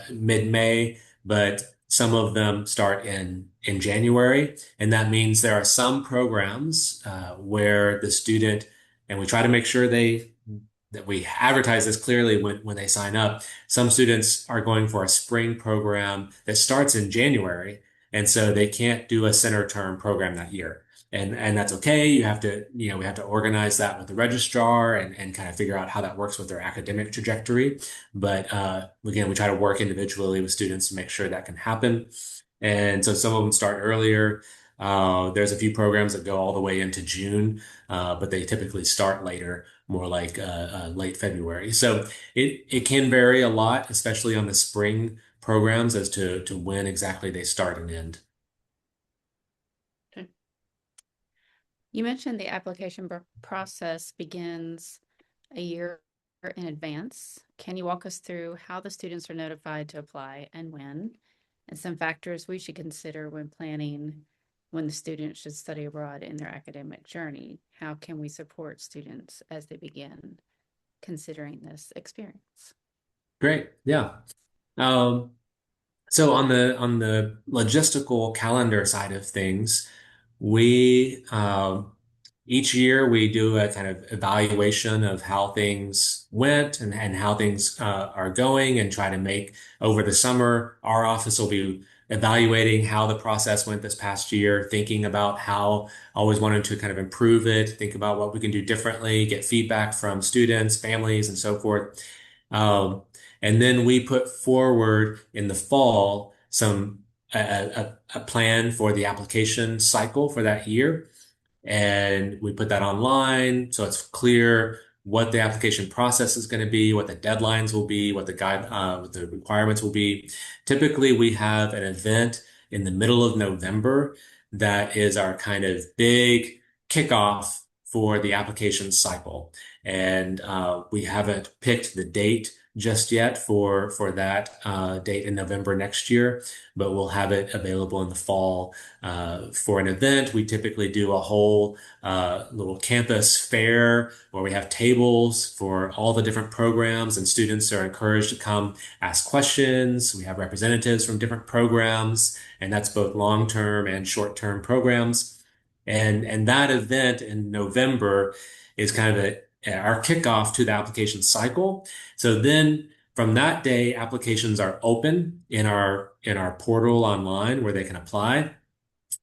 mid-May, but some of them start in January. And that means there are some programs where the student, and we try to make sure that we advertise this clearly when they sign up. Some students are going for a spring program that starts in January, and so they can't do a center term program that year. And that's okay. We have to organize that with the registrar and kind of figure out how that works with their academic trajectory. But again, we try to work individually with students to make sure that can happen. And so some of them start earlier. There's a few programs that go all the way into June, but they typically start later, more like late February. So it can vary a lot, especially on the spring programs, as to when exactly they start and end. Okay. You mentioned the application process begins a year in advance. Can you walk us through how the students are notified to apply and when, and some factors we should consider when planning when the student should study abroad in their academic journey? How can we support students as they begin considering this experience? Great. Yeah. Um, so on the logistical calendar side of things, we each year we do a kind of evaluation of how things went and how things are going, and try to make over the summer. Our office will be evaluating how the process went this past year, thinking about how always wanted to kind of improve it, think about what we can do differently, get feedback from students, families, and so forth. Um, and then we put forward in the fall a plan for the application cycle for that year. And we put that online so it's clear what the application process is going to be, what the deadlines will be, what the requirements will be. Typically, we have an event in the middle of November that is our kind of big kickoff for the application cycle. And we haven't picked the date just yet for that date in November next year, but we'll have it available in the fall for an event. We typically do a whole little campus fair where we have tables for all the different programs, and students are encouraged to come ask questions. We have representatives from different programs, and that's both long-term and short-term programs. And that event in November is kind of our kickoff to the application cycle. So then from that day, applications are open in our portal online where they can apply,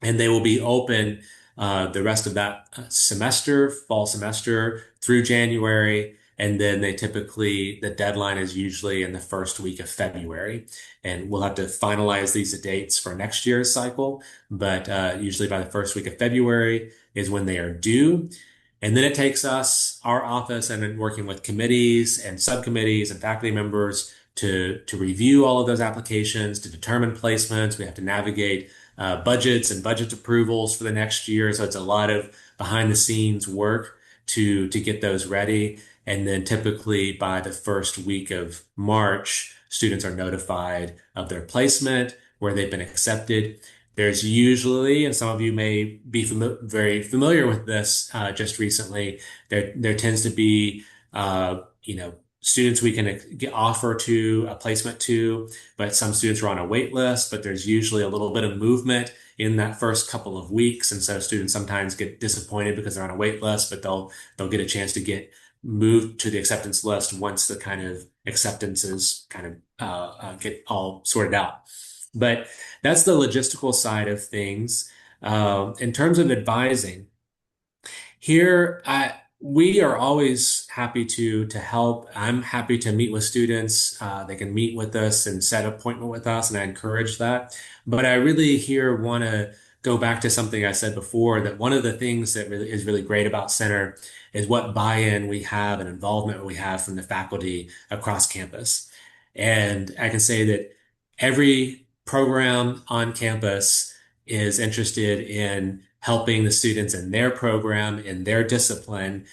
and they will be open the rest of that semester, fall semester through January. And then the deadline is usually in the first week of February. And we'll have to finalize these dates for next year's cycle. But usually by the first week of February is when they are due. And then it takes us, our office, and then working with committees and subcommittees and faculty members to review all of those applications, to determine placements. We have to navigate budgets and budget approvals for the next year. So it's a lot of behind the scenes work to get those ready. And then typically by the first week of March, students are notified of their placement, where they've been accepted. There's usually, and some of you may be very familiar with this just recently, there tends to be, students we can offer to a placement to, but some students are on a wait list, but there's usually a little bit of movement in that first couple of weeks. And so students sometimes get disappointed because they're on a wait list, but they'll get a chance to get moved to the acceptance list once the kind of acceptances kind of get all sorted out. But that's the logistical side of things. In terms of advising, here we are always happy to help. I'm happy to meet with students. They can meet with us and set an appointment with us, and I encourage that. But I really here want to go back to something I said before, that one of the things that really is really great about Center is what buy-in we have and involvement we have from the faculty across campus. And I can say that every program on campus is interested in helping the students in their program, in their discipline,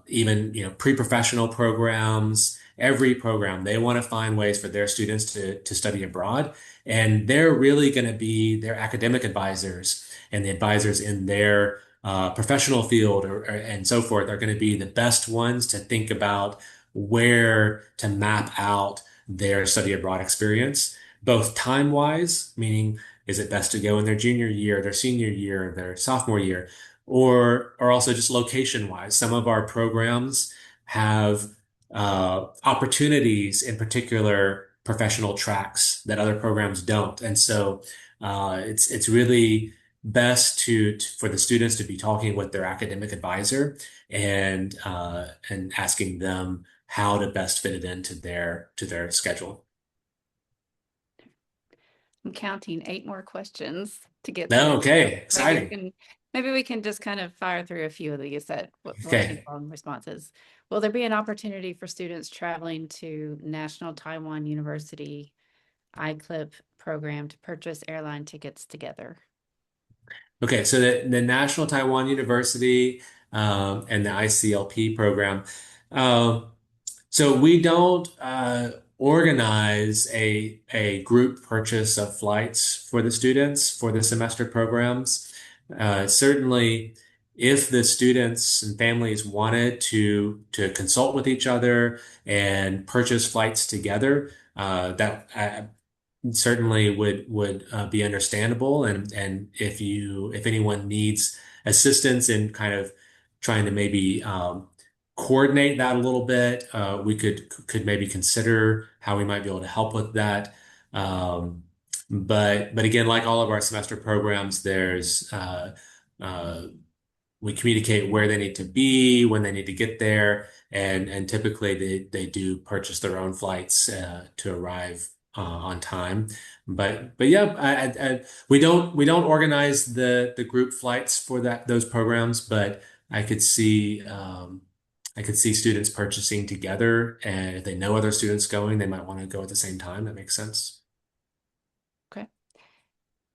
even pre-professional programs, every program. They want to find ways for their students to study abroad. And they're really going to be their academic advisors, and the advisors in their professional field and so forth are going to be the best ones to think about where to map out their study abroad experience, both time-wise, meaning is it best to go in their junior year, their senior year, their sophomore year, or also just location-wise. Some of our programs have opportunities in particular professional tracks that other programs don't. And so it's really best for the students to be talking with their academic advisor and asking them how to best fit it into their schedule. I'm counting 8 more questions to get No, through. So okay, exciting. maybe we can just kind of fire through a few of these that will keep Okay. long responses. Will there be an opportunity for students traveling to National Taiwan University iClip program to purchase airline tickets together? Okay, so the National Taiwan University and the ICLP program. Um, so we don't organize a group purchase of flights for the students for the semester programs. Certainly, if the students and families wanted to consult with each other and purchase flights together, that certainly would be understandable. And if anyone needs assistance in kind of trying to maybe coordinate that a little bit, we could maybe consider how we might be able to help with that. Um, but again, like all of our semester programs, there's uh, we communicate where they need to be, when they need to get there, and typically they do purchase their own flights to arrive on time. But yeah, we don't organize the group flights for those programs, but I could see I could see students purchasing together, and if they know other students going, they might want to go at the same time. That makes sense. Okay.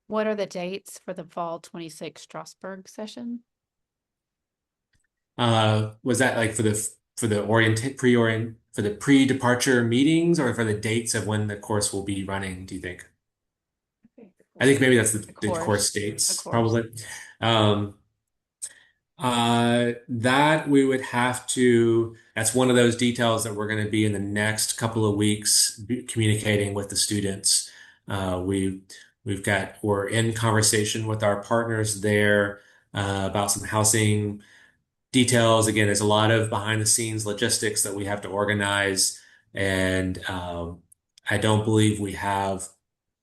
What are the dates for the fall 26 Strasbourg session? Was that like for the for the pre-departure meetings or for the dates of when the course will be running, do you think? I think maybe that's The the course, course the dates, course. probably. Um, that we would have to, that's one of those details that we're going to be in the next couple of weeks communicating with the students. Uh, we, we're in conversation with our partners there, about some housing details. Again, there's a lot of behind the scenes logistics that we have to organize. And, I don't believe we have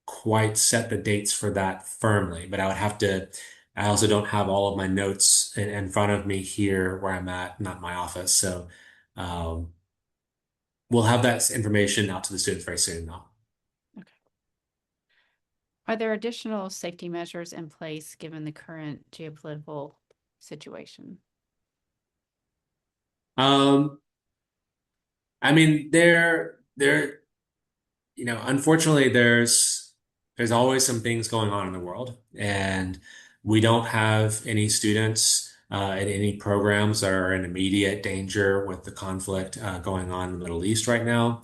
quite set the dates for that firmly, but I also don't have all of my notes in front of me here where I'm at, not my office. So, um, we'll have that information out to the students very soon, though. Okay. Are there additional safety measures in place given the current geopolitical situation? Um, I mean, unfortunately, there's always some things going on in the world, and we don't have any students in any programs that are in immediate danger with the conflict going on in the Middle East right now.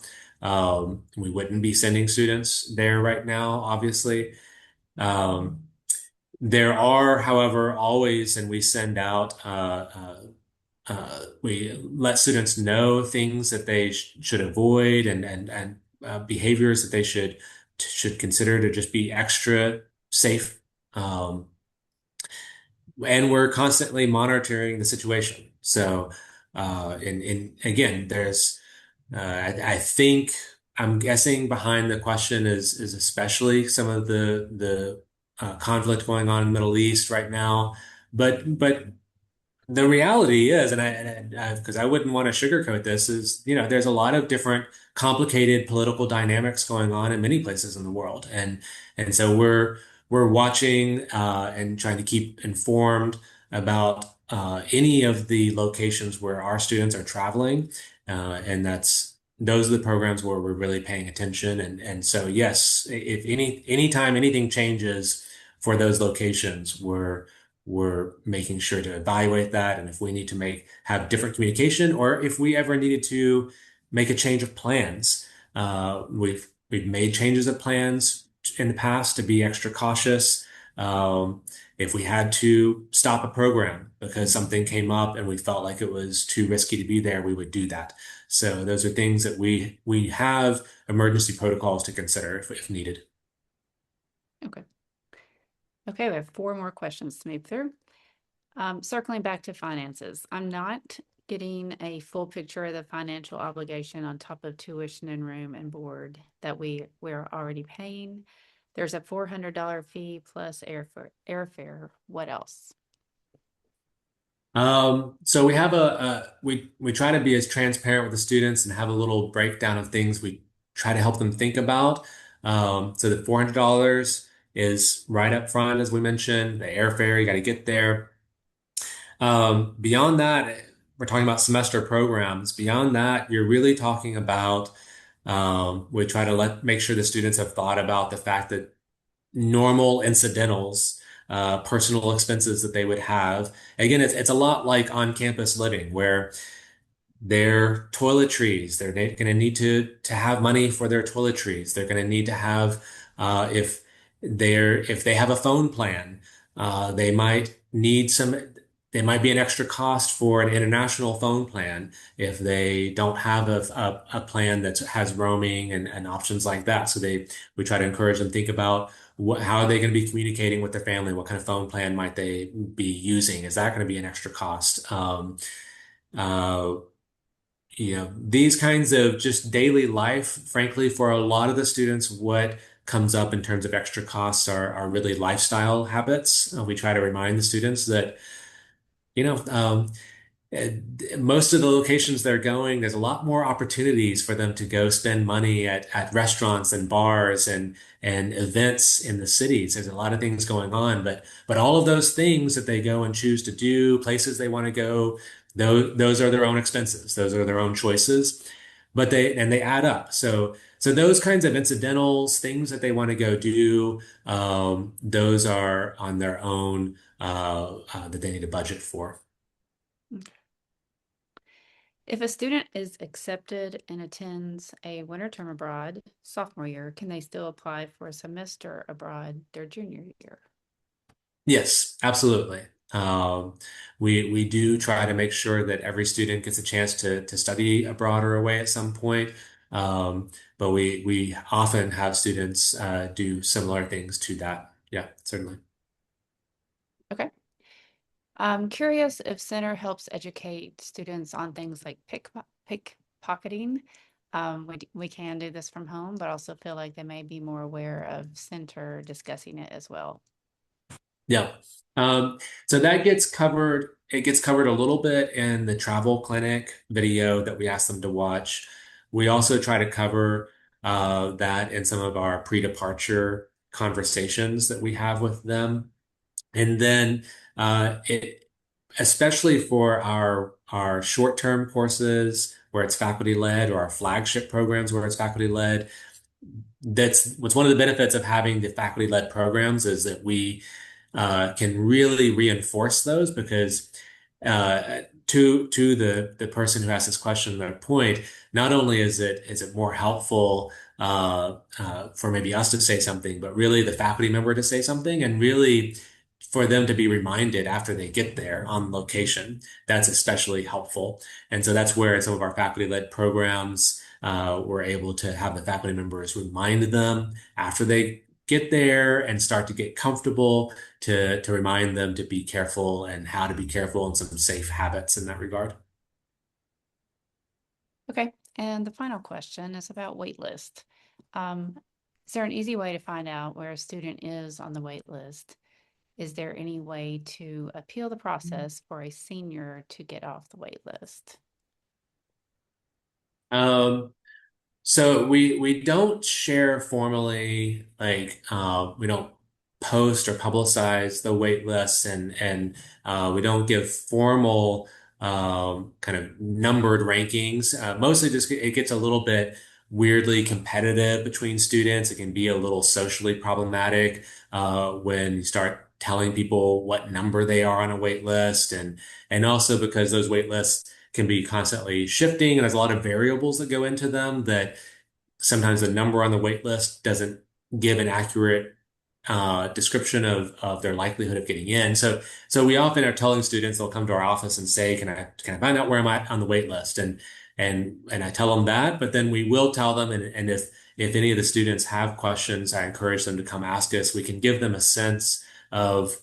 We wouldn't be sending students there right now, obviously. Um, there are, however, always, and we send out we let students know things that they should avoid and behaviors that they should consider to just be extra safe. Um, and we're constantly monitoring the situation. So, and again, I think I'm guessing behind the question is especially some of the conflict going on in the Middle East right now. But the reality is, because I wouldn't want to sugarcoat this, is, there's a lot of different complicated political dynamics going on in many places in the world, and so we're watching and trying to keep informed about any of the locations where our students are traveling, and those are the programs where we're really paying attention, and so yes, if anytime anything changes for those locations, we're making sure to evaluate that. And if we need to have different communication, or if we ever needed to make a change of plans, we've made changes of plans in the past to be extra cautious. If we had to stop a program because something came up and we felt like it was too risky to be there, we would do that. So those are things that we have emergency protocols to consider if needed. Okay. Okay, we have 4 more questions to move through. Circling back to finances, I'm not getting a full picture of the financial obligation on top of tuition and room and board that we're already paying. There's a $400 fee plus airfare. What else? So we try to be as transparent with the students and have a little breakdown of things we try to help them think about. So the $400 is right up front, as we mentioned, the airfare, you got to get there. Beyond that, we're talking about semester programs. Beyond that, you're really talking about, we try to make sure the students have thought about the fact that normal incidentals, personal expenses that they would have. Again, it's a lot like on-campus living where their toiletries, they're going to need to have money for their toiletries. They're going to need to have if they have a phone plan, they might need some. They might be an extra cost for an international phone plan if they don't have a plan that has roaming and options like that. So we try to encourage them to think about how are they going to be communicating with their family? What kind of phone plan might they be using? Is that going to be an extra cost? Uh, these kinds of just daily life, frankly, for a lot of the students, what comes up in terms of extra costs are really lifestyle habits. We try to remind the students that, you know, most of the locations they're going, there's a lot more opportunities for them to go spend money at restaurants and bars and events in the cities. There's a lot of things going on, but all of those things that they go and choose to do, places they want to go, those are their own expenses. Those are their own choices, but they add up. So those kinds of incidentals, things that they want to go do, those are on their own that they need to budget for. If a student is accepted and attends a winter term abroad sophomore year, can they still apply for a semester abroad their junior year? Yes, absolutely. We do try to make sure that every student gets a chance to study abroad or away at some point. But we often have students do similar things to that. Yeah, certainly. Okay. I'm curious if Center helps educate students on things like pickpocketing. We can do this from home, but also feel like they may be more aware of Center discussing it as well. Yeah. So that gets covered. It gets covered a little bit in the travel clinic video that we ask them to watch. We also try to cover that in some of our pre-departure conversations that we have with them. And then especially for our short-term courses where it's faculty led or our flagship programs where it's faculty led, that's what's one of the benefits of having the faculty led programs is that we can really reinforce those because to the person who asked this question, their point, not only is it more helpful for maybe us to say something, but really the faculty member to say something, and really for them to be reminded after they get there on location. That's especially helpful, and so that's where some of our faculty-led programs we're able to have the faculty members remind them after they get there and start to get comfortable to remind them to be careful and how to be careful and some safe habits in that regard. Okay. And the final question is about waitlist. Is there an easy way to find out where a student is on the wait list? Is there any way to appeal the process for a senior to get off the wait list? So we don't share formally, like we don't post or publicize the wait lists, and we don't give formal kind of numbered rankings. Mostly just it gets a little bit weirdly competitive between students. It can be a little socially problematic when you start telling people what number they are on a wait list, and also because those wait lists can be constantly shifting, and there's a lot of variables that go into them that sometimes the number on the wait list doesn't give an accurate description of their likelihood of getting in. So we often are telling students, they'll come to our office and say, can I find out where I'm at on the wait list? And I tell them that, but then we will tell them, and if any of the students have questions, I encourage them to come ask us. We can give them a sense of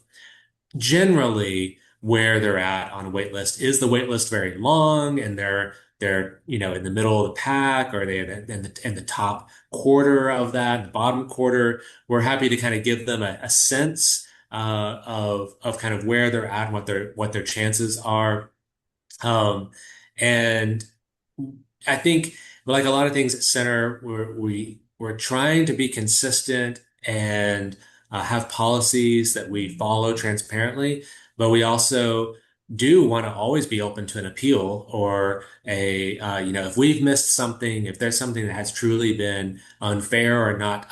generally where they're at on a wait list. Is the wait list very long and they're in the middle of the pack, or are they in the top quarter of that, the bottom quarter? We're happy to kind of give them a sense of kind of where they're at and what their chances are. And I think like a lot of things at Center, we're trying to be consistent and have policies that we follow transparently, but we also do want to always be open to an appeal or if we've missed something, if there's something that has truly been unfair or not,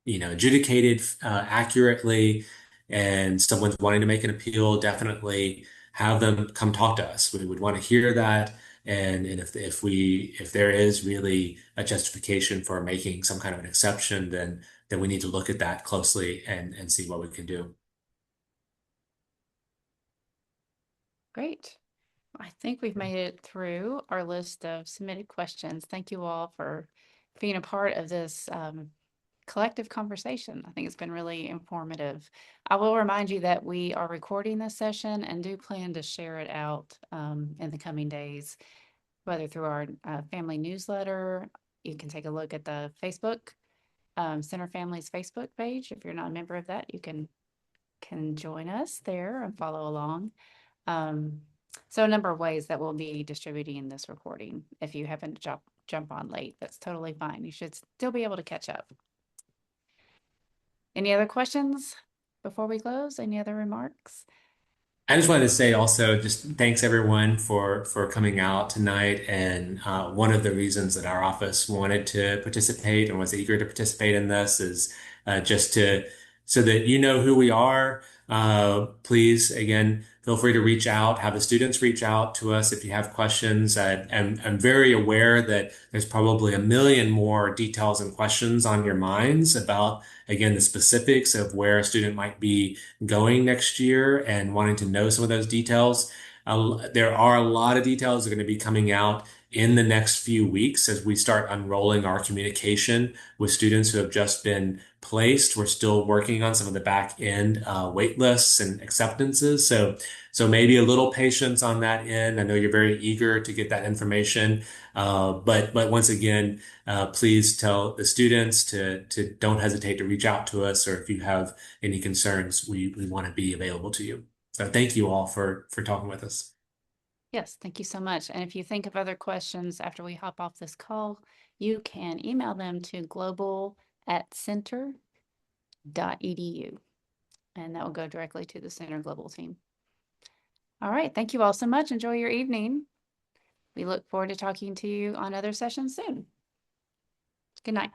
adjudicated accurately, and someone's wanting to make an appeal, definitely have them come talk to us. We would want to hear that. And if there is really a justification for making some kind of an exception, then we need to look at that closely and see what we can do. Great. I think we've made it through our list of submitted questions. Thank you all for being a part of this collective conversation. I think it's been really informative. I will remind you that we are recording this session and do plan to share it out in the coming days, whether through our family newsletter. You can take a look at the Facebook, Center Families Facebook page. If you're not a member of that, you can join us there and follow along. So a number of ways that we'll be distributing this recording. If you happen to jump on late, that's totally fine. You should still be able to catch up. Any other questions before we close? Any other remarks? I just wanted to say also, just thanks everyone for coming out tonight. And one of the reasons that our office wanted to participate and was eager to participate in this is so that you know who we are. Please, again, feel free to reach out, have the students reach out to us if you have questions. I'm very aware that there's probably a million more details and questions on your minds about, again, the specifics of where a student might be going next year and wanting to know some of those details. There are a lot of details that are going to be coming out in the next few weeks as we start unrolling our communication with students who have just been placed. We're still working on some of the back end wait lists and acceptances. So maybe a little patience on that end. I know you're very eager to get that information. But once again, please tell the students to don't hesitate to reach out to us, or if you have any concerns, we want to be available to you. So thank you all for talking with us. Yes, thank you so much. And if you think of other questions after we hop off this call, you can email them to global@center.edu, and that will go directly to the Center Global team. All right, thank you all so much. Enjoy your evening. We look forward to talking to you on other sessions soon. Good night.